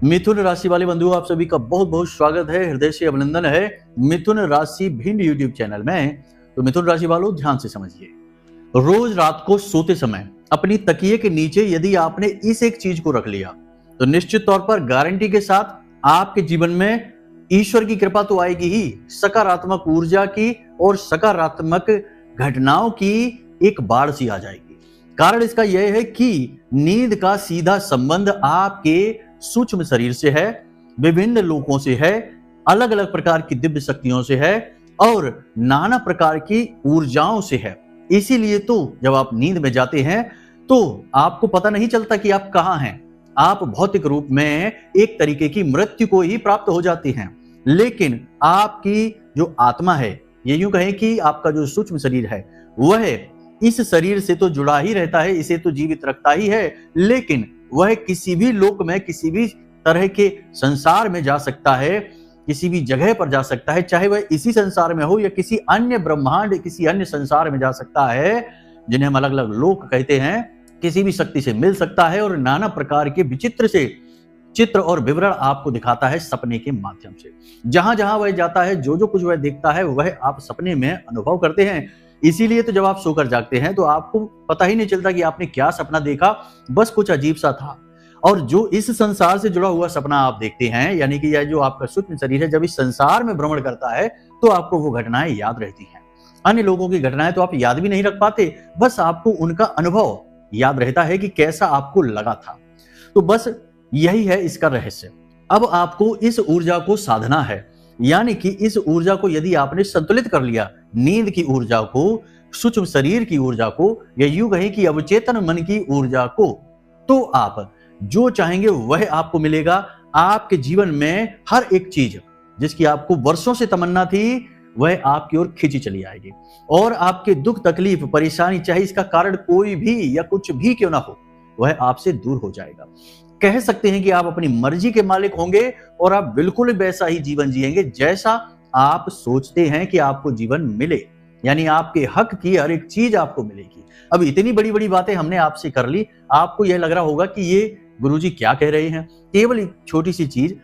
मिथुन राशि वाले बंधुओं, आप सभी का बहुत बहुत स्वागत है, हृदय से अभिनंदन है मिथुन राशि भिंड यूट्यूब चैनल में। तो मिथुन राशि वालों, ध्यान से समझिए। रोज रात को सोते समय अपनी तकिए के नीचे यदि आपने इस एक चीज को रख लिया तो निश्चित तौर पर गारंटी के साथ आपके जीवन में ईश्वर की कृपा तो आएगी ही, सकारात्मक ऊर्जा की और सकारात्मक घटनाओं की एक बाढ़ सी आ जाएगी। कारण इसका यह है कि नींद का सीधा संबंध आपके सूक्ष्म शरीर से है, विभिन्न लोकों से है, अलग अलग प्रकार की दिव्य शक्तियों से है और नाना प्रकार की ऊर्जाओं से है। इसीलिए तो जब आप नींद में जाते हैं तो आपको पता नहीं चलता कि आप कहां हैं। आप भौतिक रूप में एक तरीके की मृत्यु को ही प्राप्त हो जाते हैं, लेकिन आपकी जो आत्मा है, ये यूं कहें कि आपका जो सूक्ष्म शरीर है, वह इस शरीर से तो जुड़ा ही रहता है, इसे तो जीवित रखता ही है, लेकिन वह किसी भी लोक में, किसी भी तरह के संसार में जा सकता है, किसी भी जगह पर जा सकता है, चाहे वह इसी संसार में हो या किसी अन्य ब्रह्मांड, किसी अन्य संसार में जा सकता है, जिन्हें हम अलग अलग लोक कहते हैं। किसी भी शक्ति से मिल सकता है और नाना प्रकार के विचित्र से चित्र और विवरण आपको दिखाता है सपने के माध्यम से। जहां जहां वह जाता है, जो जो कुछ वह देखता है, वह आप सपने में अनुभव करते हैं। इसीलिए तो जब आप सोकर जागते हैं तो आपको पता ही नहीं चलता कि आपने क्या सपना देखा, बस कुछ अजीब सा था। और जो इस संसार से जुड़ा हुआ सपना आप देखते हैं, यानी कि यह जो आपका सूक्ष्म शरीर है, जब इस संसार में भ्रमण करता है तो आपको वो घटनाएं याद रहती हैं। अन्य लोगों की घटनाएं तो आप याद भी नहीं रख पाते, बस आपको उनका अनुभव याद रहता है कि कैसा आपको लगा था। तो बस यही है इसका रहस्य। अब आपको इस ऊर्जा को साधना है, यानी कि इस ऊर्जा को यदि आपने संतुलित कर लिया, नींद की ऊर्जा को, सूक्ष्म शरीर की ऊर्जा को, या यूं कहें कि अवचेतन मन की ऊर्जा को, तो आप जो चाहेंगे वह आपको मिलेगा। आपके जीवन में हर एक चीज जिसकी आपको वर्षों से तमन्ना थी, वह आपकी ओर खींची चली आएगी और आपके दुख, तकलीफ, परेशानी, चाहे इसका कारण कोई भी या कुछ भी क्यों ना हो, वह आपसे दूर हो जाएगा। कह सकते हैं कि आप अपनी मर्जी के मालिक होंगे और आप बिल्कुल वैसा ही जीवन जिएंगे जैसा आप सोचते हैं कि आपको जीवन मिले, यानी आपके हक की हर एक चीज आपको मिलेगी। अब इतनी बड़ी बड़ी बातें हमने आपसे कर ली, आपको यह लग रहा होगा कि ये गुरुजी क्या कह रहे हैं, केवल एक छोटी सी चीज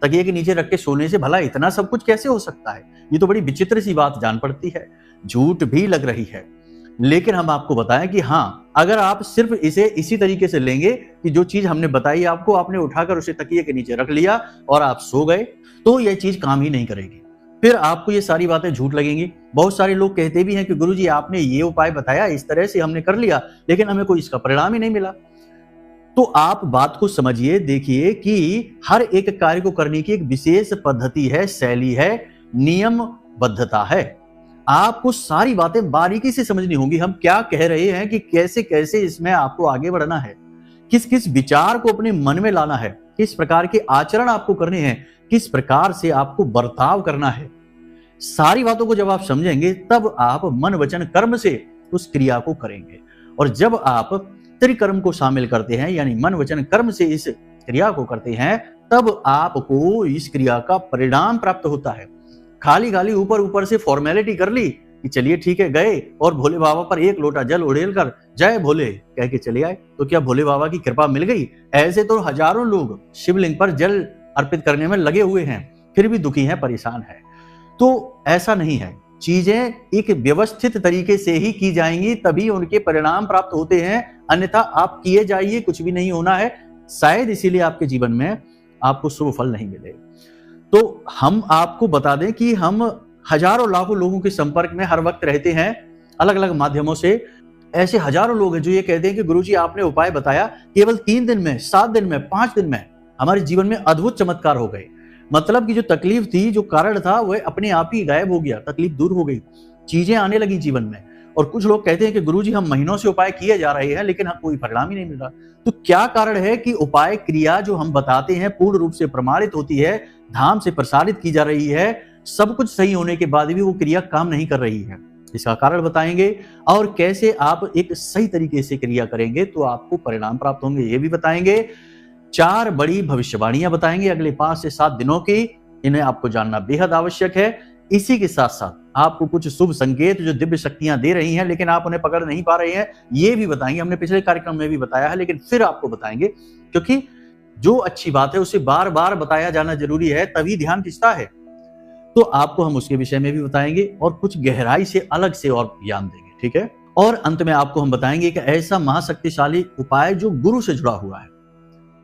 तकिए के नीचे रख के सोने से भला इतना सब कुछ कैसे हो सकता है। ये तो बड़ी विचित्र सी बात जान पड़ती है, झूठ भी लग रही है। लेकिन हम आपको बताएं कि हाँ, अगर आप सिर्फ इसे इसी तरीके से लेंगे कि जो चीज हमने बताई आपको, आपने उठाकर उसे तकिए के नीचे रख लिया और आप सो गए, तो यह चीज काम ही नहीं करेगी। फिर आपको ये सारी बातें झूठ लगेंगी। बहुत सारे लोग कहते भी हैं कि गुरुजी आपने ये उपाय बताया, इस तरह से हमने कर लिया, लेकिन हमें कोई इसका परिणाम ही नहीं मिला। तो आप बात को समझिए, देखिए कि हर एक कार्य को करने की एक विशेष पद्धति है, शैली है, नियमबद्धता है। आपको सारी बातें बारीकी से समझनी होंगी। हम क्या कह रहे हैं कि कैसे कैसे इसमें आपको आगे बढ़ना है, किस किस विचार को अपने मन में लाना है, किस प्रकार के आचरण आपको करने हैं, किस प्रकार से आपको बर्ताव करना है। सारी बातों को जब आप समझेंगे तब आप मन, वचन, कर्म से उस क्रिया को करेंगे। और जब आप त्रिकर्म को शामिल करते हैं, यानी मन, वचन, कर्म से इस क्रिया को करते हैं, तब आपको इस क्रिया का परिणाम प्राप्त होता है। खाली खाली ऊपर ऊपर से फॉर्मेलिटी कर ली कि चलिए ठीक है, गए और भोले बाबा पर एक लोटा जल उड़ेल कर जय भोले कह के चले आए, तो क्या भोले बाबा की कृपा मिल गई? ऐसे तो हजारों लोग शिवलिंग पर जल अर्पित करने में लगे हुए हैं, फिर भी दुखी हैं, परेशान हैं। तो ऐसा नहीं है, चीजें एक व्यवस्थित तरीके से ही की जाएंगी, तभी उनके परिणाम प्राप्त होते हैं। अन्यथा आप किए जाइए, कुछ भी नहीं होना है। शायद इसीलिए आपके जीवन में आपको शुभ फल नहीं मिले। तो हम आपको बता दें कि हम हजारों लाखों लोगों के संपर्क में हर वक्त रहते हैं, अलग अलग माध्यमों से। ऐसे हजारों लोग हैं जो ये कहते हैं कि गुरुजी आपने उपाय बताया, केवल 3 दिन में, 7 दिन में, 5 दिन में हमारे जीवन में अद्भुत चमत्कार हो गए। मतलब कि जो तकलीफ थी, जो कारण था, वह अपने आप ही गायब हो गया, तकलीफ दूर हो गई, चीजें आने लगी जीवन में। और कुछ लोग कहते हैं कि गुरुजी हम महीनों से उपाय किए जा रहे हैं, लेकिन हम कोई परिणाम ही नहीं मिल रहा। तो क्या कारण है कि उपाय क्रिया जो हम बताते हैं पूर्ण रूप से प्रमाणित होती है, धाम से प्रसारित की जा रही है, सब कुछ सही होने के बाद भी वो क्रिया काम नहीं कर रही है? इसका कारण बताएंगे और कैसे आप एक सही तरीके से क्रिया करेंगे तो आपको परिणाम प्राप्त होंगे, ये भी बताएंगे। 4 बड़ी भविष्यवाणियां बताएंगे अगले 5 से 7 दिनों की, इन्हें आपको जानना बेहद आवश्यक है। इसी के साथ साथ आपको कुछ शुभ संकेत जो दिव्य शक्तियां दे रही हैं लेकिन आप उन्हें पकड़ नहीं पा रहे हैं, ये भी बताएंगे। हमने पिछले कार्यक्रम में भी बताया है, लेकिन फिर आपको बताएंगे, क्योंकि जो अच्छी बात है उसे बार बार बताया जाना जरूरी है, तभी ध्यान खिंचता है। तो आपको हम उसके विषय में भी बताएंगे और कुछ गहराई से अलग से और ज्ञान देंगे, ठीक है। और अंत में आपको हम बताएंगे कि ऐसा महाशक्तिशाली उपाय जो गुरु से जुड़ा हुआ है,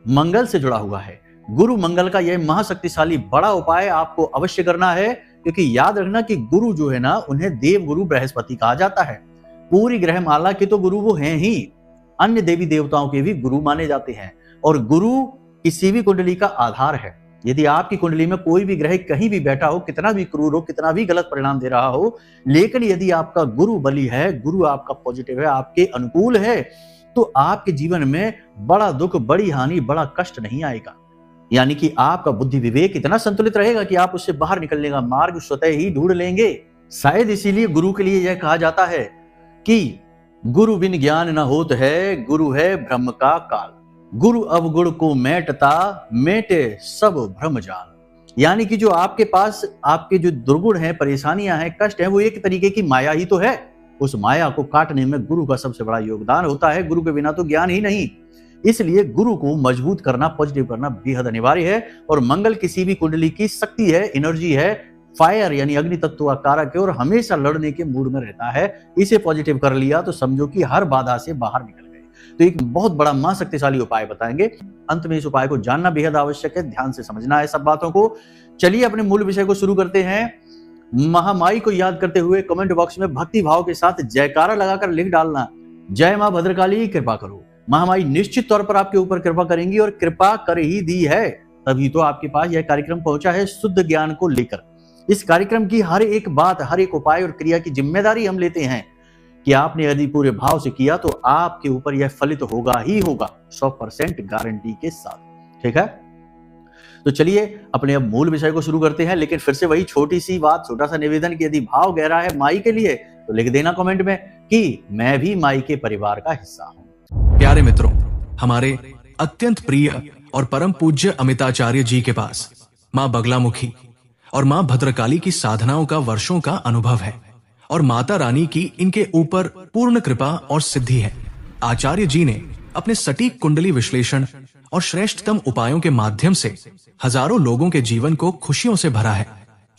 मंगल से जुड़ा हुआ है। गुरु मंगल का यह महाशक्तिशाली बड़ा उपाय आपको अवश्य करना है, क्योंकि याद रखना कि गुरु जो है ना, उन्हें देव गुरु बृहस्पति कहा जाता है। पूरी ग्रह माला के तो गुरु वो हैं ही, अन्य देवी देवताओं के भी गुरु माने जाते हैं। और गुरु किसी भी कुंडली का आधार है। यदि आपकी कुंडली में कोई भी ग्रह कहीं भी बैठा हो, कितना भी क्रूर हो, कितना भी गलत परिणाम दे रहा हो, लेकिन यदि आपका गुरु बली है, गुरु आपका पॉजिटिव है, आपके अनुकूल है, तो आपके जीवन में बड़ा दुख, बड़ी हानि, बड़ा कष्ट नहीं आएगा। यानी कि आपका बुद्धि विवेक इतना संतुलित रहेगा कि आप उससे बाहर निकलने का मार्ग स्वतः ही ढूंढ लेंगे। शायद इसीलिए गुरु के लिए यह कहा जाता है कि गुरु बिन ज्ञान न होत है, गुरु है ब्रह्म का काल। गुरु अवगुण को मेटता, मेटे सब भ्रम जाल। यानी कि जो आपके पास आपके जो दुर्गुण है, परेशानियां हैं, कष्ट है, वो एक तरीके की माया ही तो है। उस माया को काटने में गुरु का सबसे बड़ा योगदान होता है। गुरु के बिना तो ज्ञान ही नहीं। इसलिए गुरु को मजबूत करना, पॉजिटिव करना बेहद अनिवार्य है। और मंगल किसी भी कुंडली की शक्ति है, एनर्जी है, फायर यानी अग्नि तत्व का कारक है और हमेशा लड़ने के मूड में रहता है। इसे पॉजिटिव कर लिया तो समझो कि हर बाधा से बाहर निकल गए। तो एक बहुत बड़ा महाशक्तिशाली उपाय बताएंगे। अंत में इस उपाय को जानना बेहद आवश्यक है, ध्यान से समझना है सब बातों को। चलिए अपने मूल विषय को शुरू करते हैं। महामाई को याद करते हुए कमेंट बॉक्स में भक्ति भाव के साथ जयकारा लगाकर लिख डालना, जय मां भद्रकाली कृपा करो। महामाई निश्चित तौर पर आपके ऊपर कृपा करेंगी और कृपा कर ही दी है, तभी तो आपके पास यह कार्यक्रम पहुंचा है शुद्ध ज्ञान को लेकर। इस कार्यक्रम की हर एक बात, हर एक उपाय और क्रिया की जिम्मेदारी हम लेते हैं कि आपने यदि पूरे भाव से किया तो आपके ऊपर यह फलित होगा ही होगा, 100% गारंटी के साथ, ठीक है। तो चलिए अपने अब मूल विषय को शुरू करते हैं। लेकिन फिर से वही छोटी सी बात, छोटा सा निवेदन कि यदि भाव गहरा है माई के लिए तो लिख देना कमेंट में कि मैं भी माई के परिवार का हिस्सा हूं। प्यारे मित्रों, हमारे अत्यंत प्रिय और परम पूज्य अमिताचार्य जी के पास मां बगलामुखी और मां भद्रकाली की साधनाओं का वर्षों का अनुभव है और माता रानी की इनके ऊपर पूर्ण कृपा और सिद्धि है। आचार्य जी ने अपने सटीक कुंडली विश्लेषण और श्रेष्ठतम उपायों के माध्यम से हजारों लोगों के जीवन को खुशियों से भरा है।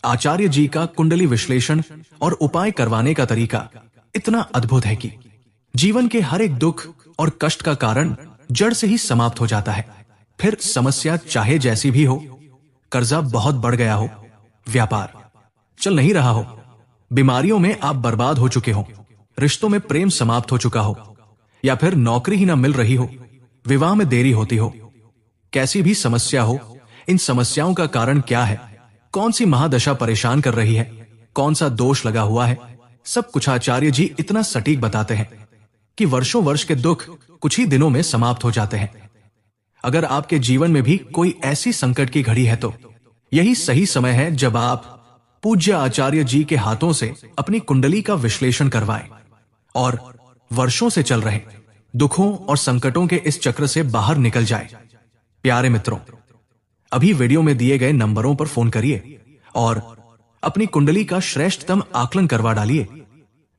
आचार्य जी का कुंडली विश्लेषण और उपाय करवाने का तरीका इतना अद्भुत है कि जीवन के हर एक दुख और कष्ट का कारण जड़ से ही समाप्त हो जाता है। फिर समस्या चाहे जैसी भी हो, कर्जा बहुत बढ़ गया हो, व्यापार चल नहीं रहा हो, बीमारियों में आप बर्बाद हो चुके हो, रिश्तों में प्रेम समाप्त हो चुका हो, या फिर नौकरी ही ना मिल रही हो, विवाह में देरी होती हो, कैसी भी समस्या हो, इन समस्याओं का कारण क्या है, कौन सी महादशा परेशान कर रही है, कौन सा दोष लगा हुआ है, सब कुछ आचार्य जी इतना सटीक बताते हैं कि वर्षों वर्ष के दुख कुछ ही दिनों में समाप्त हो जाते हैं। अगर आपके जीवन में भी कोई ऐसी संकट की घड़ी है तो यही सही समय है जब आप पूज्य आचार्य जी के हाथों से अपनी कुंडली का विश्लेषण करवाएं और वर्षों से चल रहे दुखों और संकटों के इस चक्र से बाहर निकल जाए। प्यारे मित्रों, अभी वीडियो में दिए गए नंबरों पर फोन करिए और अपनी कुंडली का श्रेष्ठतम आकलन करवा डालिए।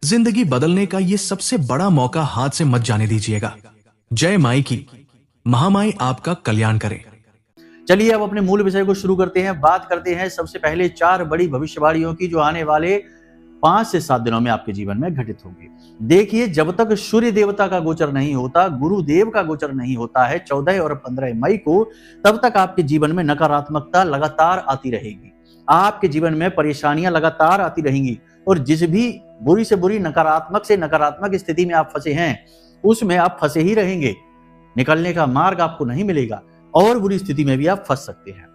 जिंदगी बदलने का ये सबसे बड़ा मौका हाथ से मत जाने दीजिएगा। जय माई की, महामाई आपका कल्याण करे। चलिए अब अपने मूल विषय को शुरू करते हैं। बात करते हैं सबसे पहले 4 बड़ी भविष्यवाणियों की जो आने वाले 5 से 7 दिनों में आपके जीवन में घटित होगी। देखिए, जब तक सूर्य देवता का गोचर नहीं होता, गुरुदेव का गोचर नहीं होता है 14 और 15 मई को, तब तक आपके जीवन में नकारात्मकता लगातार आती रहेगी। आपके जीवन में परेशानियां लगातार आती रहेंगी और जिस भी बुरी से बुरी, नकारात्मक से नकारात्मक स्थिति में आप फंसे हैं, उसमें आप फंसे ही रहेंगे। निकलने का मार्ग आपको नहीं मिलेगा और बुरी स्थिति में भी आप फंस सकते हैं।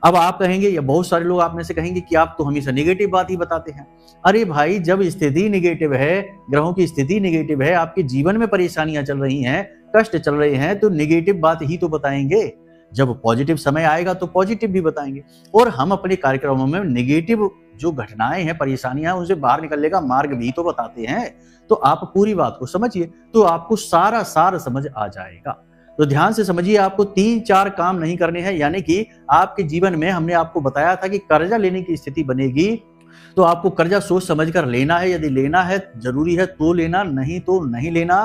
अब आप कहेंगे, या बहुत सारे लोग आप में से कहेंगे कि आप तो हमेशा नेगेटिव बात ही बताते हैं। अरे भाई, जब स्थिति नेगेटिव है, ग्रहों की स्थिति नेगेटिव है, आपके जीवन में परेशानियां चल रही हैं, कष्ट चल रहे हैं, तो नेगेटिव बात ही तो बताएंगे। जब पॉजिटिव समय आएगा तो पॉजिटिव भी बताएंगे। और हम अपने कार्यक्रमों में नेगेटिव जो घटनाएं हैं, परेशानियां, उनसे बाहर निकलने का मार्ग भी तो बताते हैं। तो आप पूरी बात को समझिए तो आपको सारा सार समझ आ जाएगा। तो ध्यान से समझिए, आपको 3-4 काम नहीं करने हैं। यानी कि आपके जीवन में हमने आपको बताया था कि कर्जा लेने की स्थिति बनेगी, तो आपको कर्जा सोच समझ कर लेना है। यदि लेना है, जरूरी है तो लेना, नहीं तो नहीं लेना।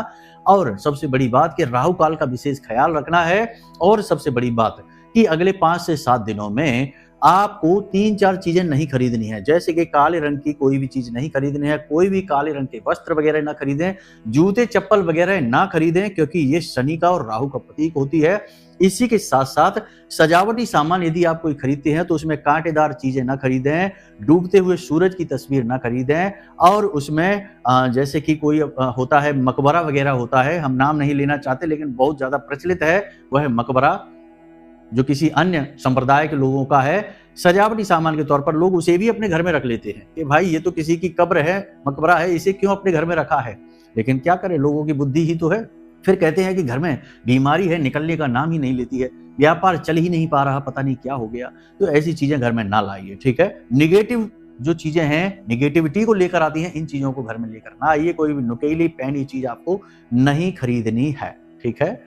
और सबसे बड़ी बात कि राहु काल का विशेष ख्याल रखना है। और सबसे बड़ी बात कि अगले 5 से 7 दिनों में आपको 3-4 चीजें नहीं खरीदनी है, जैसे कि काले रंग की कोई भी चीज नहीं खरीदनी है, कोई भी काले रंग के वस्त्र वगैरह ना खरीदें, जूते चप्पल वगैरह ना खरीदें, क्योंकि ये शनि का और राहु का प्रतीक होती है। इसी के साथ साथ सजावटी सामान यदि आप कोई खरीदते हैं तो उसमें कांटेदार चीजें ना खरीदें, डूबते हुए सूरज की तस्वीर ना खरीदें, और उसमें जैसे कि कोई होता है मकबरा वगैरह होता है, हम नाम नहीं लेना चाहते लेकिन बहुत ज्यादा प्रचलित है, वह मकबरा जो किसी अन्य संप्रदाय के लोगों का है, सजावटी सामान के तौर पर लोग उसे भी अपने घर में रख लेते हैं कि भाई ये तो किसी की कब्र है, मकबरा है, इसे क्यों अपने घर में रखा है। लेकिन क्या करें, लोगों की बुद्धि ही तो है। फिर कहते हैं कि घर में बीमारी है, निकलने का नाम ही नहीं लेती है, व्यापार चल ही नहीं पा रहा, पता नहीं क्या हो गया। तो ऐसी चीजें घर में ना लाइए, ठीक है। निगेटिव जो चीजें हैं, निगेटिविटी को लेकर आती हैं, इन चीजों को घर में लेकर ना आइए। कोई भी नुकीली पहनी चीज आपको नहीं खरीदनी है, ठीक है।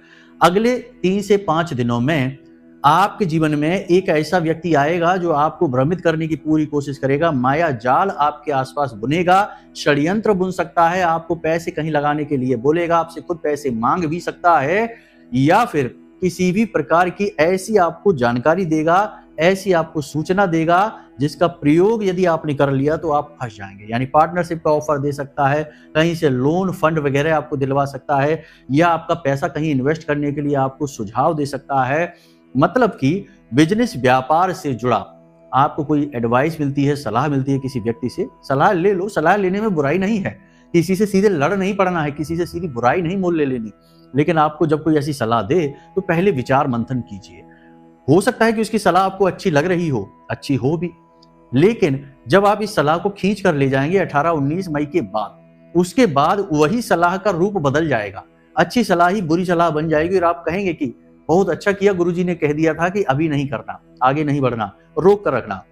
अगले 3 से 5 दिनों में आपके जीवन में एक ऐसा व्यक्ति आएगा जो आपको भ्रमित करने की पूरी कोशिश करेगा, माया जाल आपके आसपास बुनेगा, षड्यंत्र बुन सकता है, आपको पैसे कहीं लगाने के लिए बोलेगा, आपसे खुद पैसे मांग भी सकता है, या फिर किसी भी प्रकार की ऐसी आपको जानकारी देगा, ऐसी आपको सूचना देगा जिसका प्रयोग यदि आपने कर लिया तो आप फंस जाएंगे। यानी पार्टनरशिप का ऑफर दे सकता है, कहीं से लोन फंड वगैरह आपको दिलवा सकता है, या आपका पैसा कहीं इन्वेस्ट करने के लिए आपको सुझाव दे सकता है। मतलब कि बिजनेस व्यापार से जुड़ा आपको कोई एडवाइस मिलती है, सलाह मिलती है किसी व्यक्ति से, सलाह ले लो। सलाह लेने में बुराई नहीं है, किसी से सीधे लड़ नहीं पड़ना है, किसी से सीधी बुराई नहीं मोल ले लेनी। लेकिन आपको जब कोई ऐसी सलाह दे तो पहले विचार मंथन कीजिए। हो सकता है कि उसकी सलाह आपको अच्छी लग रही हो, अच्छी हो भी, लेकिन जब आप इस सलाह को खींच कर ले जाएंगे 18-19 मई के बाद, उसके बाद वही सलाह का रूप बदल जाएगा। अच्छी सलाह ही बुरी सलाह बन जाएगी और आप कहेंगे कि बहुत अच्छा किया, गुरुजी ने कह दिया था कि अभी नहीं करना, आगे नहीं बढ़ना, रोक कर रखना।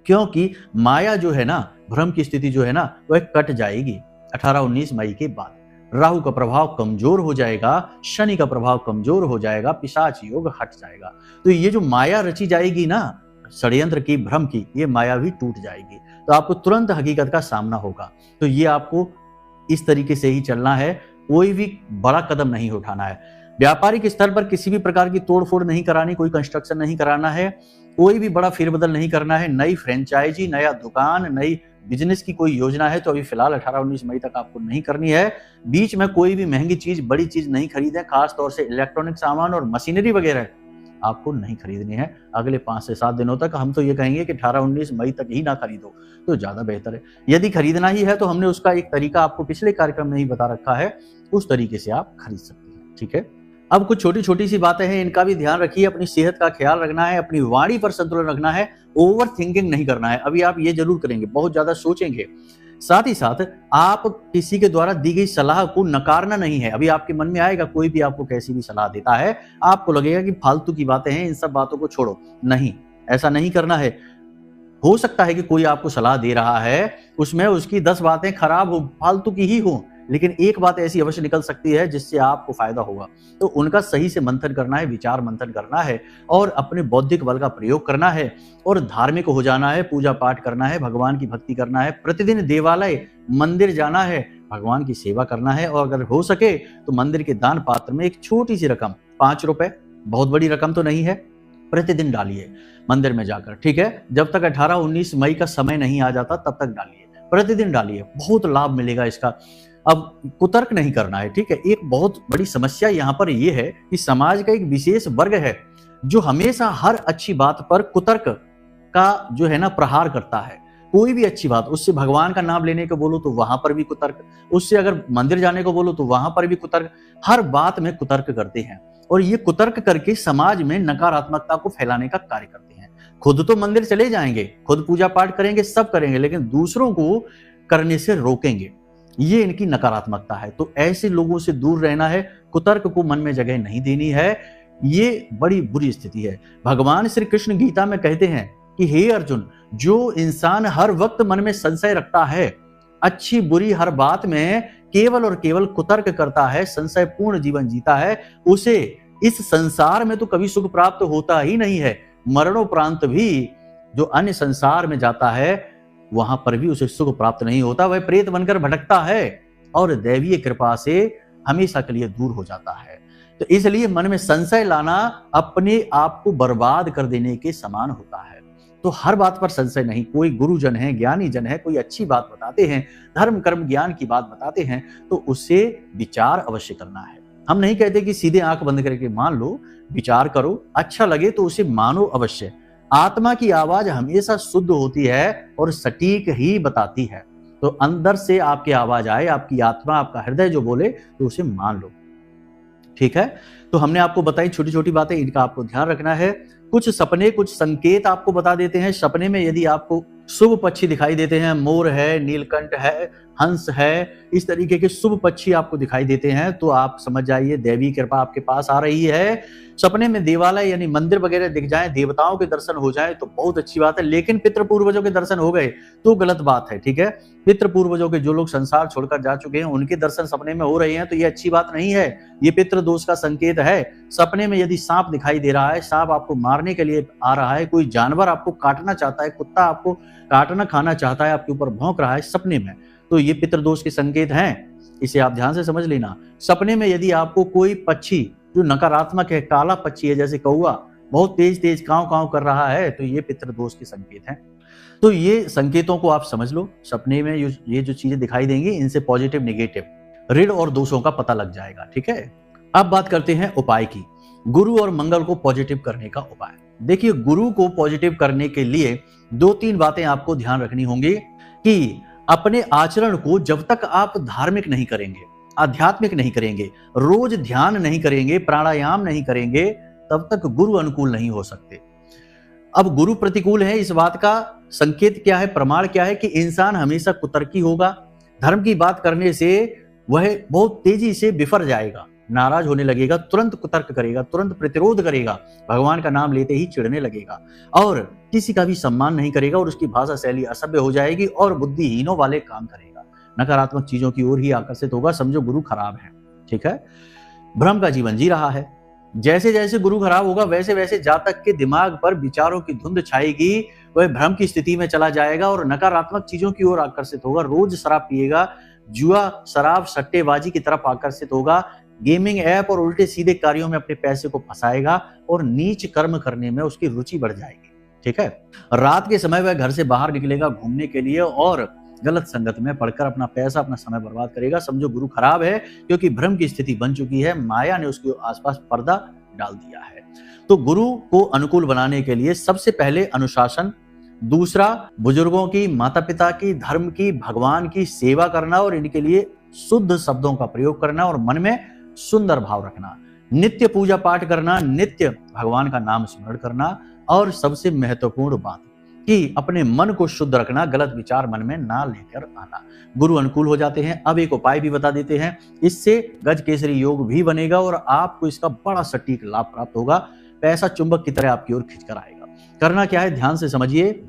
क्योंकि माया जो है ना, भ्रम की स्थिति जो है ना, वह कट जाएगी 18-19 मई के बाद। राहु का प्रभाव कमजोर हो जाएगा, शनि का प्रभाव कमजोर हो जाएगा, पिशाच योग हट जाएगा। तो ये जो माया रची जाएगी ना, षड्यंत्र की, भ्रम की, ये माया भी टूट जाएगी। तो आपको तुरंत हकीकत का सामना होगा। तो ये आपको इस तरीके से ही चलना है, कोई भी बड़ा कदम नहीं उठाना है। व्यापारिक स्तर पर किसी भी प्रकार की तोड़फोड़ नहीं करानी, कोई कंस्ट्रक्शन नहीं कराना है, कोई भी बड़ा फेरबदल नहीं करना है। नई फ्रेंचाइजी, नया दुकान, नई बिजनेस की कोई योजना है तो अभी फिलहाल 18-19 मई तक आपको नहीं करनी है। बीच में कोई भी महंगी चीज, बड़ी चीज नहीं खरीदें, खास तौर से इलेक्ट्रॉनिक सामान और मशीनरी वगैरह आपको नहीं खरीदनी है अगले 5 से 7 दिनों तक। हम तो ये कहेंगे कि 18-19 मई तक ही ना खरीदो तो ज्यादा बेहतर है। यदि खरीदना ही है तो हमने उसका एक तरीका आपको पिछले कार्यक्रम में ही बता रखा है, उस तरीके से आप खरीद सकते हैं, ठीक है। अब कुछ छोटी छोटी सी बातें हैं, इनका भी ध्यान रखिए। अपनी सेहत का ख्याल रखना है, अपनी वाणी पर संतुलन रखना है, ओवर थिंकिंग नहीं करना है। अभी आप ये जरूर करेंगे, बहुत ज्यादा सोचेंगे। साथ ही साथ आप किसी के द्वारा दी गई सलाह को नकारना नहीं है। अभी आपके मन में आएगा, कोई भी आपको कैसी भी सलाह देता है, आपको लगेगा कि फालतू की बातें हैं, इन सब बातों को छोड़ो। नहीं, ऐसा नहीं करना है। हो सकता है कि कोई आपको सलाह दे रहा है, उसमें उसकी 10 बातें खराब हो, फालतू की ही हो, लेकिन एक बात ऐसी अवश्य निकल सकती है जिससे आपको फायदा होगा। तो उनका सही से मंथन करना है, विचार मंथन करना है, और अपने बौद्धिक बल का प्रयोग करना है, और धार्मिक हो जाना है, पूजा पाठ करना है, भगवान की भक्ति करना है, प्रतिदिन देवालय, मंदिर जाना है, भगवान की सेवा करना है। और अगर हो सके तो मंदिर के दान पात्र में एक छोटी सी रकम, 5 रुपए, बहुत बड़ी रकम तो नहीं है, प्रतिदिन डालिए मंदिर में जाकर, ठीक है। जब तक 18-19 मई का समय नहीं आ जाता तब तक डालिए, प्रतिदिन डालिए, बहुत लाभ मिलेगा इसका। अब कुतर्क नहीं करना है, ठीक है। एक बहुत बड़ी समस्या यहाँ पर यह है कि समाज का एक विशेष वर्ग है जो हमेशा हर अच्छी बात पर कुतर्क का जो है ना प्रहार करता है। कोई भी अच्छी बात, उससे भगवान का नाम लेने को बोलो तो वहां पर भी कुतर्क, उससे अगर मंदिर जाने को बोलो तो वहां पर भी कुतर्क, हर बात में कुतर्क करते हैं। और ये कुतर्क करके समाज में नकारात्मकता को फैलाने का कार्य करते हैं। खुद तो मंदिर चले जाएंगे, खुद पूजा पाठ करेंगे, सब करेंगे, लेकिन दूसरों को करने से रोकेंगे। ये इनकी नकारात्मकता है। तो ऐसे लोगों से दूर रहना है, कुतर्क को मन में जगह नहीं देनी है। ये बड़ी बुरी स्थिति है। भगवान श्री कृष्ण गीता में कहते हैं कि हे अर्जुन, जो इंसान हर वक्त मन में संशय रखता है, अच्छी बुरी हर बात में केवल और केवल कुतर्क करता है, संशय पूर्ण जीवन जीता है, उसे इस संसार में तो कभी सुख प्राप्त होता ही नहीं है। मरणोपरांत भी जो अन्य संसार में जाता है वहां पर भी उसे सुख प्राप्त नहीं होता, वह प्रेत बनकर भटकता है और दैवीय कृपा से हमेशा के लिए दूर हो जाता है। तो इसलिए मन में संशय लाना अपने आप को बर्बाद कर देने के समान होता है। तो हर बात पर संशय नहीं, कोई गुरुजन है, ज्ञानी जन है, कोई अच्छी बात बताते हैं, धर्म कर्म ज्ञान की बात बताते हैं, तो उससे विचार अवश्य करना है। हम नहीं कहते कि सीधे आंख बंद करके मान लो, विचार करो, अच्छा लगे तो उसे मानो अवश्य। आत्मा की आवाज हमेशा शुद्ध होती है और सटीक ही बताती है। तो अंदर से आपकी आवाज आए, आपकी आत्मा, आपका हृदय जो बोले, तो उसे मान लो। ठीक है, तो हमने आपको बताई छोटी छोटी बातें, इनका आपको ध्यान रखना है। कुछ सपने, कुछ संकेत आपको बता देते हैं। सपने में यदि आपको शुभ पक्षी दिखाई देते हैं, मोर है, नीलकंठ है, हंस है, इस तरीके के शुभ पक्षी आपको दिखाई देते हैं, तो आप समझ जाइए देवी कृपा आपके पास आ रही है। सपने में देवालय यानी मंदिर वगैरह दिख जाए, देवताओं के दर्शन हो जाए तो बहुत अच्छी बात है, लेकिन पितृ पूर्वजों के दर्शन हो गए तो गलत बात है। ठीक है, पितृ पूर्वजों के जो लोग संसार छोड़कर जा चुके हैं, उनके दर्शन सपने में हो रहे हैं, तो ये अच्छी बात नहीं है, ये पितृ दोष का संकेत है। सपने में यदि सांप दिखाई दे रहा है, सांप आपको मारने के लिए आ रहा है, कोई जानवर आपको काटना चाहता है, कुत्ता आपको काटना खाना चाहता है, आपके ऊपर भौंक रहा है सपने में, तो ये पितृदोष के संकेत हैं, इसे आप ध्यान से समझ लेना। सपने में यदि आपको कोई पक्षी जो नकारात्मक है, काला पक्षी है जैसे कौवा, बहुत तेज तेज कांव कांव कर रहा है, तो ये पितृदोष के संकेत हैं। तो ये संकेतों को आप समझ लो। सपने में ये जो चीजें दिखाई देंगी, इनसे पॉजिटिव नेगेटिव ऋण और दोषों का पता लग जाएगा। ठीक है, अब बात करते हैं उपाय की। गुरु और मंगल को पॉजिटिव करने का उपाय। देखिए, गुरु को पॉजिटिव करने के लिए 2-3 बातें आपको ध्यान रखनी होंगी कि अपने आचरण को जब तक आप धार्मिक नहीं करेंगे, आध्यात्मिक नहीं करेंगे, रोज ध्यान नहीं करेंगे, प्राणायाम नहीं करेंगे, तब तक गुरु अनुकूल नहीं हो सकते। अब गुरु प्रतिकूल है, इस बात का संकेत क्या है, प्रमाण क्या है कि इंसान हमेशा कुतर्की होगा। धर्म की बात करने से वह बहुत तेजी से बिफर जाएगा, नाराज होने लगेगा, तुरंत कुतर्क करेगा, तुरंत प्रतिरोध करेगा, भगवान का नाम लेते ही चिढ़ने लगेगा और किसी का भी सम्मान नहीं करेगा और उसकी भाषा शैली असभ्य हो जाएगी और बुद्धिहीनों वाले काम करेगा, नकारात्मक चीजों की ओर ही आकर्षित होगा। समझो गुरु खराब है। ठीक है, भ्रम का जीवन जी रहा है। जैसे जैसे गुरु खराब होगा, वैसे वैसे जातक के दिमाग पर विचारों की धुंध छाएगी, वह भ्रम की स्थिति में चला जाएगा और नकारात्मक चीजों की ओर आकर्षित होगा। रोज शराब पिएगा, जुआ, शराब, सट्टेबाजी की तरफ आकर्षित होगा, गेमिंग ऐप और उल्टे सीधे कार्यों में अपने पैसे को फंसाएगा और नीच कर्म करने में उसकी रुचि बढ़ जाएगी। ठीक है, रात के समय वह घर से बाहर निकलेगा घूमने के लिए और गलत संगत में पढ़कर अपना पैसा, अपना समय बर्बाद करेगा। समझो गुरु खराब है, क्योंकि भ्रम की स्थिति बन चुकी है, माया ने उसके आसपास पर्दा डाल दिया है। तो गुरु को अनुकूल बनाने के लिए सबसे पहले अनुशासन, दूसरा बुजुर्गों की, माता पिता की, धर्म की, भगवान की सेवा करना और इनके लिए शुद्ध शब्दों का प्रयोग करना और मन में सुंदर भाव रखना, नित्य पूजा पाठ करना, नित्य भगवान का नाम स्मरण करना और सबसे महत्वपूर्ण बात कि अपने मन को शुद्ध रखना, गलत विचार मन में ना लेकर आना। गुरु अनुकूल हो जाते हैं। अब एक उपाय भी बता देते हैं, इससे गज केसरी योग भी बनेगा और आपको इसका बड़ा सटीक लाभ प्राप्त होगा। पैसा चुंबक की तरह आपकी ओर खिंचकर आएगा। करना क्या है, ध्यान से समझिए।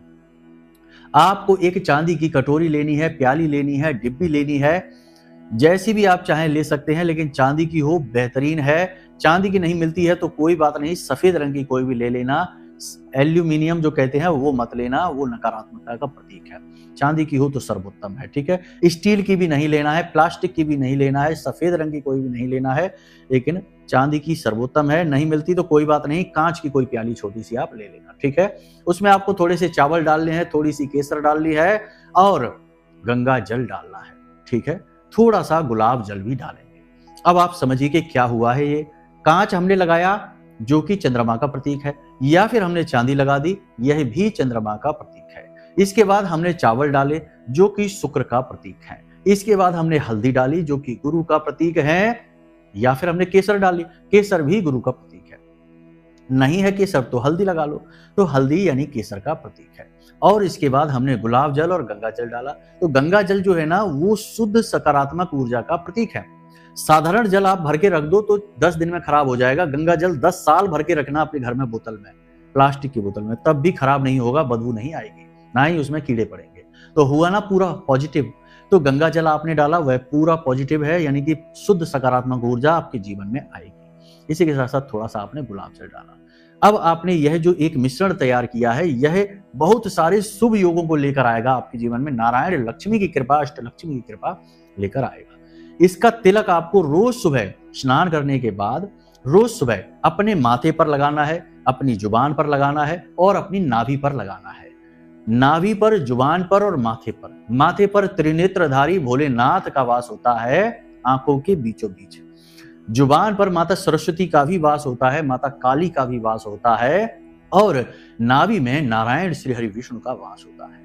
आपको एक चांदी की कटोरी लेनी है, प्याली लेनी है, डिब्बी लेनी है, जैसी भी आप चाहें ले सकते हैं, लेकिन चांदी की हो बेहतरीन है। चांदी की नहीं मिलती है तो कोई बात नहीं, सफेद रंग की कोई भी ले लेना। एल्यूमिनियम जो कहते हैं वो मत लेना, वो नकारात्मकता का प्रतीक है। चांदी की हो तो सर्वोत्तम है। ठीक है, स्टील की भी नहीं लेना है, प्लास्टिक की भी नहीं लेना है, सफेद रंग की कोई भी नहीं लेना है, लेकिन चांदी की सर्वोत्तम है। नहीं मिलती तो कोई बात नहीं, कांच की कोई प्याली छोटी सी आप ले लेना। ठीक है, उसमें आपको थोड़े से चावल डालने हैं, थोड़ी सी केसर डालनी है और गंगा जल डालना है। ठीक है, थोड़ा सा गुलाब जल भी डालेंगे। अब आप समझिए कि क्या हुआ है। ये कांच हमने लगाया जो कि चंद्रमा का प्रतीक है, या फिर हमने चांदी लगा दी, यह भी चंद्रमा का प्रतीक है। इसके बाद हमने चावल डाले जो कि शुक्र का प्रतीक है। इसके बाद हमने हल्दी डाली जो कि गुरु का प्रतीक है, या फिर हमने केसर डाली, केसर भी गुरु का प्रतीक है। नहीं है केसर तो हल्दी लगा लो, तो हल्दी यानी केसर का प्रतीक है। और इसके बाद हमने गुलाब जल और गंगा जल डाला। तो गंगा जल जो है ना, वो शुद्ध सकारात्मक ऊर्जा का प्रतीक है। साधारण जल आप भर के रख दो तो 10 दिन में खराब हो जाएगा। गंगा जल 10 साल भर के रखना अपने घर में बोतल में, प्लास्टिक की बोतल में, तब भी खराब नहीं होगा, बदबू नहीं आएगी, ना ही उसमें कीड़े पड़ेंगे। तो हुआ ना पूरा पॉजिटिव। तो गंगा जल आपने डाला, वह पूरा पॉजिटिव है, यानी कि शुद्ध सकारात्मक ऊर्जा आपके जीवन में आएगी। इसी के साथ साथ थोड़ा सा आपने गुलाब जल डाला। अब आपने यह जो एक मिश्रण तैयार किया है, यह बहुत सारे शुभ योगों को लेकर आएगा आपके जीवन में। नारायण लक्ष्मी की कृपा, अष्टलक्ष्मी की कृपा लेकर आएगा। इसका तिलक आपको रोज सुबह स्नान करने के बाद रोज सुबह अपने माथे पर लगाना है, अपनी जुबान पर लगाना है और अपनी नाभि पर लगाना है। नाभि पर, जुबान पर और माथे पर। माथे पर त्रिनेत्रधारी भोलेनाथ का वास होता है आंखों के बीचों बीच। जुबान पर माता सरस्वती का भी वास होता है, माता काली का भी वास होता है और नाभि में नारायण श्री हरि विष्णु का वास होता है।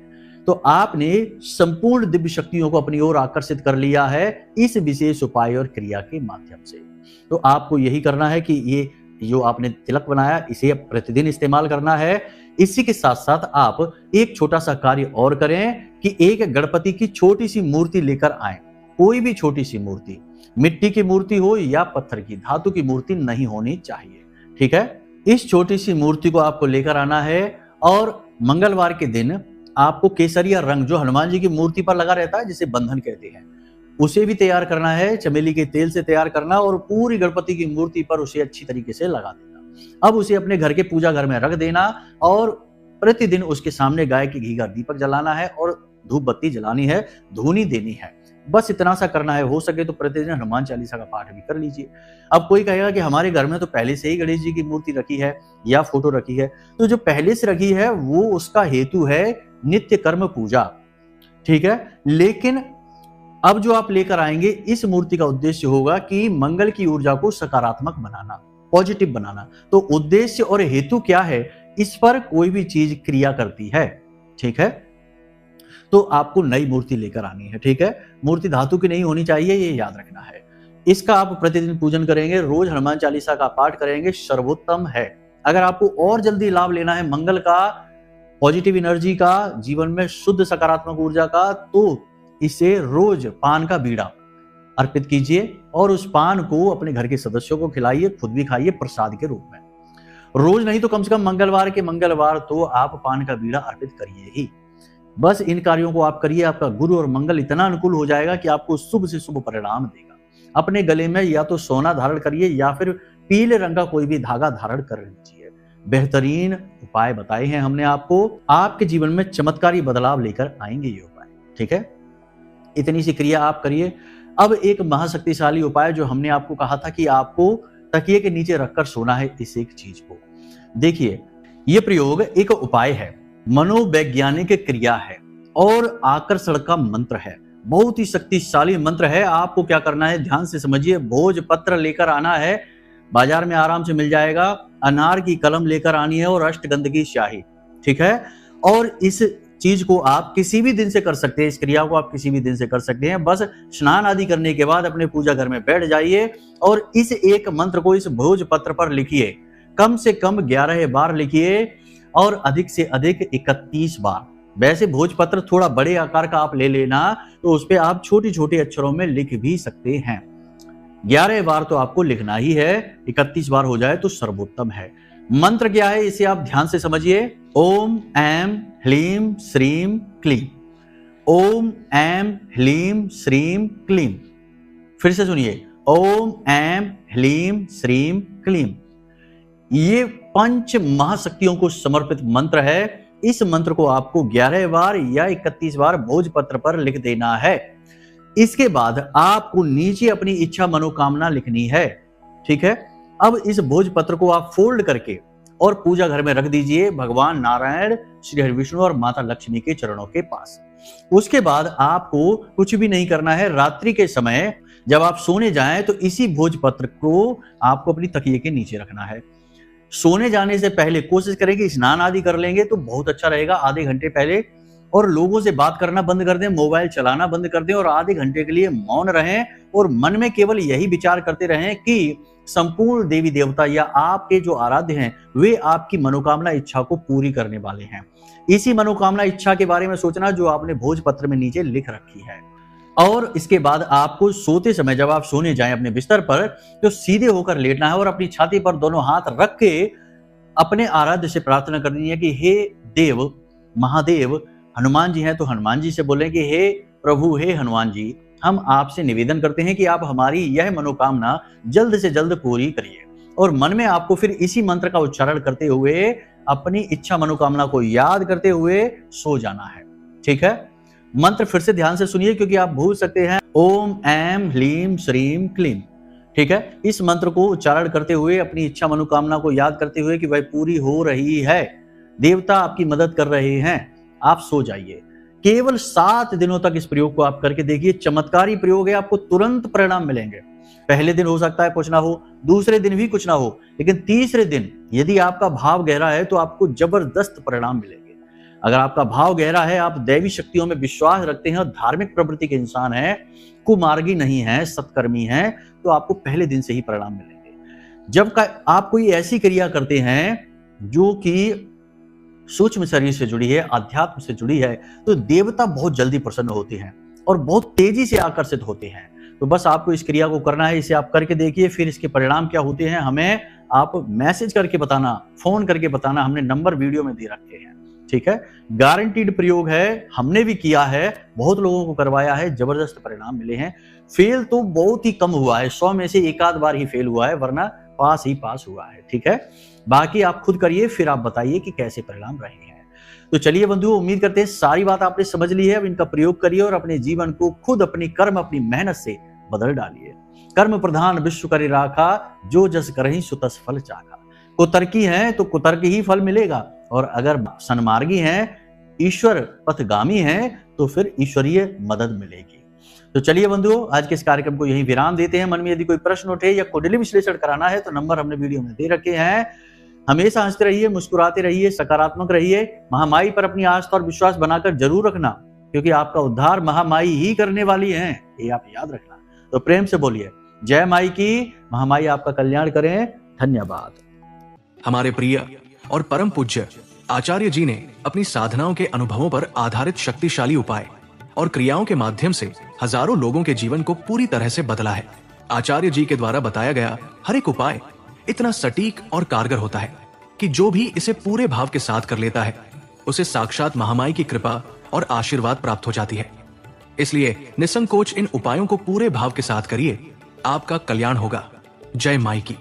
तो आपने संपूर्ण दिव्य शक्तियों को अपनी ओर आकर्षित कर लिया है इस विशेष उपाय और क्रिया के माध्यम से। तो आपको यही करना है कि ये जो आपने तिलक बनाया इसे प्रतिदिन इस्तेमाल करना है। इसी के साथ साथ आप एक छोटा सा कार्य और करें कि एक गणपति की छोटी सी मूर्ति लेकर आए। कोई भी छोटी सी मूर्ति, मिट्टी की मूर्ति हो या पत्थर की, धातु की मूर्ति नहीं होनी चाहिए। ठीक है, इस छोटी सी मूर्ति को आपको लेकर आना है और मंगलवार के दिन आपको केसरिया रंग जो हनुमान जी की मूर्ति पर लगा रहता है, जिसे बंधन कहते हैं, उसे भी तैयार करना है। चमेली के तेल से तैयार करना और पूरी गणपति की मूर्ति पर उसे अच्छी तरीके से लगा देना। अब उसे अपने घर के पूजा घर में रख देना और प्रतिदिन उसके सामने गाय के घी का दीपक जलाना है और धूप बत्ती जलानी है, धूनी देनी है। बस इतना सा करना है। हो सके तो प्रतिदिन हनुमान चालीसा का पाठ भी कर लीजिए। अब कोई कहेगा कि हमारे घर में तो पहले से ही गणेश जी की मूर्ति रखी है या फोटो रखी है, तो जो पहले से रखी है वो उसका हेतु है नित्य कर्म पूजा। ठीक है, लेकिन अब जो आप लेकर आएंगे इस मूर्ति का उद्देश्य होगा कि मंगल की ऊर्जा को सकारात्मक बनाना, पॉजिटिव बनाना। तो उद्देश्य और हेतु क्या है, इस पर कोई भी चीज क्रिया करती है। ठीक है, तो आपको नई मूर्ति लेकर आनी है। ठीक है, मूर्ति धातु की नहीं होनी चाहिए, ये याद रखना है। इसका आप प्रतिदिन पूजन करेंगे, रोज हनुमान चालीसा का पाठ करेंगे, सर्वोत्तम है। अगर आपको और जल्दी लाभ लेना है मंगल का, पॉजिटिव एनर्जी का, जीवन में शुद्ध सकारात्मक ऊर्जा का, तो इसे रोज पान का बीड़ा अर्पित कीजिए और उस पान को अपने घर के सदस्यों को खिलाइए, खुद भी खाइए प्रसाद के रूप में। रोज नहीं तो कम से कम मंगलवार के मंगलवार तो आप पान का बीड़ा अर्पित करिए ही। बस इन कार्यों को आप करिए, आपका गुरु और मंगल इतना अनुकूल हो जाएगा कि आपको शुभ से शुभ परिणाम देगा। अपने गले में या तो सोना धारण करिए या फिर पीले रंग का कोई भी धागा धारण कर लीजिए। बेहतरीन उपाय बताए हैं हमने आपको, आपके जीवन में चमत्कारी बदलाव लेकर आएंगे ये उपाय। ठीक है, इतनी सी क्रिया आप करिए। अब एक महाशक्तिशाली उपाय जो हमने आपको कहा था कि आपको तकिए के नीचे रखकर सोना है, इस एक चीज को देखिए। ये प्रयोग एक उपाय है, मनोवैज्ञानिक क्रिया है और आकर्षण का मंत्र है। बहुत ही शक्तिशाली मंत्र है। आपको क्या करना है, ध्यान से समझिए। भोजपत्र लेकर आना है, बाजार में आराम से मिल जाएगा। अनार की कलम लेकर आनी है और अष्टगंध की स्याही। ठीक है, और इस चीज को आप किसी भी दिन से कर सकते हैं, इस क्रिया को आप किसी भी दिन से कर सकते हैं। बस स्नान आदि करने के बाद अपने पूजा घर में बैठ जाइए और इस एक मंत्र को इस भोजपत्र पर लिखिए। कम से कम 11 बार लिखिए और अधिक से अधिक 31 बार। वैसे भोजपत्र थोड़ा बड़े आकार का आप ले लेना, तो उस पर आप छोटी छोटी अक्षरों में लिख भी सकते हैं। 11 बार तो आपको लिखना ही है, 31 बार हो जाए तो सर्वोत्तम है। मंत्र क्या है, इसे आप ध्यान से समझिए। ओम ऐम ह्लीम श्रीम क्लीम। ओम ऐम ह्लीम श्रीम क्लीम। फिर से सुनिए, ओम ऐम ह्लीम श्रीम क्लीम। ये 5 महाशक्तियों को समर्पित मंत्र है। इस मंत्र को आपको 11 बार या 31 बार भोजपत्र पर लिख देना है। इसके बाद आपको नीचे अपनी इच्छा मनोकामना लिखनी है। ठीक है, अब इस भोजपत्र को आप फोल्ड करके और पूजा घर में रख दीजिए, भगवान नारायण, श्री हरि विष्णु और माता लक्ष्मी के चरणों के पास। उसके बाद आपको कुछ भी नहीं करना है। रात्रि के समय जब आप सोने जाएं तो इसी भोजपत्र को आपको अपनी तकिए के नीचे रखना है। सोने जाने से पहले कोशिश करें कि स्नान आदि कर लेंगे तो बहुत अच्छा रहेगा, आधे घंटे पहले। और लोगों से बात करना बंद कर दें, मोबाइल चलाना बंद कर दें और आधे घंटे के लिए मौन रहें और मन में केवल यही विचार करते रहें कि संपूर्ण देवी देवता या आपके जो आराध्य हैं वे आपकी मनोकामना इच्छा को पूरी करने वाले हैं। इसी मनोकामना इच्छा के बारे में सोचना जो आपने भोजपत्र में नीचे लिख रखी है। और इसके बाद आपको सोते समय जब आप सोने जाएं अपने बिस्तर पर, तो सीधे होकर लेटना है और अपनी छाती पर दोनों हाथ रख के अपने आराध्य से प्रार्थना करनी है कि हे देव महादेव, हनुमान जी हैं तो हनुमान जी से बोलें कि हे प्रभु, हे हनुमान जी, हम आपसे निवेदन करते हैं कि आप हमारी यह मनोकामना जल्द से जल्द पूरी करिए। और मन में आपको फिर इसी मंत्र का उच्चारण करते हुए अपनी इच्छा मनोकामना को याद करते हुए सो जाना है। ठीक है, मंत्र फिर से ध्यान से सुनिए क्योंकि आप भूल सकते हैं। ओम ऐम ह्लीम श्रीम क्लीम। ठीक है, इस मंत्र को उच्चारण करते हुए अपनी इच्छा मनोकामना को याद करते हुए कि वह पूरी हो रही है, देवता आपकी मदद कर रहे हैं, आप सो जाइए। केवल 7 दिनों तक इस प्रयोग को आप करके देखिए। चमत्कारी प्रयोग है, आपको तुरंत परिणाम मिलेंगे। पहले दिन हो सकता है कुछ ना हो, दूसरे दिन भी कुछ ना हो, लेकिन तीसरे दिन यदि आपका भाव गहरा है तो आपको जबरदस्त परिणाम मिलेंगे। अगर आपका भाव गहरा है, आप दैवी शक्तियों में विश्वास रखते हैं और धार्मिक प्रवृत्ति के इंसान हैं, कुमार्गी नहीं है, सत्कर्मी हैं, तो आपको पहले दिन से ही परिणाम मिलेंगे। जब आप कोई ऐसी क्रिया करते हैं जो कि सूक्ष्म शरीर से जुड़ी है, अध्यात्म से जुड़ी है, तो देवता बहुत जल्दी प्रसन्न होते हैं और बहुत तेजी से आकर्षित होते हैं। तो बस आपको इस क्रिया को करना है, इसे आप करके देखिए, फिर इसके परिणाम क्या होते हैं हमें आप मैसेज करके बताना, फोन करके बताना, हमने नंबर वीडियो में दे रखे हैं। ठीक है, गारंटीड प्रयोग है, हमने भी किया है, बहुत लोगों को करवाया है, जबरदस्त परिणाम मिले हैं। फेल तो बहुत ही कम हुआ है, 100 में से एक आध बार ही फेल हुआ है, वरना पास ही पास हुआ है। ठीक है, बाकी आप खुद करिए, फिर आप बताइए कि कैसे परिणाम रहे हैं। तो चलिए बंधुओं, उम्मीद करते हैं सारी बात आपने समझ ली है। अब इनका प्रयोग करिए और अपने जीवन को खुद अपनी कर्म, अपनी मेहनत से बदल डालिए। कर्म प्रधान विश्व करि राखा, जो जस करहि सो तस फल चाखा। कुतर्की हैं तो कुतर्क ही फल मिलेगा, और अगर सन्मार्गी हैं, ईश्वर पथगामी हैं, तो फिर ईश्वरीय मदद मिलेगी। तो चलिए बंधुओं, आज के इस कार्यक्रम को यहीं विराम देते हैं। मन में यदि कोई प्रश्न उठे या कुंडली विश्लेषण कराना है तो नंबर हमने वीडियो में दे रखे हैं। हमेशा हंसते रहिए, मुस्कुराते रहिए, सकारात्मक रहिए। महामाई पर अपनी आस्था और विश्वास बनाकर जरूर रखना, क्योंकि आपका उद्धार महामाई ही करने वाली है, ये आप याद रखना। तो प्रेम से बोलिए जय माई की, महामाई आपका कल्याण करें। धन्यवाद। हमारे प्रिय और परम पूज्य आचार्य जी ने अपनी साधनाओं के अनुभवों पर आधारित शक्तिशाली उपाय और क्रियाओं के माध्यम से हजारों लोगों के जीवन को पूरी तरह से बदला है। आचार्य जी के द्वारा बताया गया हर एक उपाय इतना सटीक और कारगर होता है कि जो भी इसे पूरे भाव के साथ कर लेता है, उसे साक्षात महामाई की कृपा और आशीर्वाद प्राप्त हो जाती है। इसलिए निसंकोच इन उपायों को पूरे भाव के साथ करिए, आपका कल्याण होगा। जय माई की।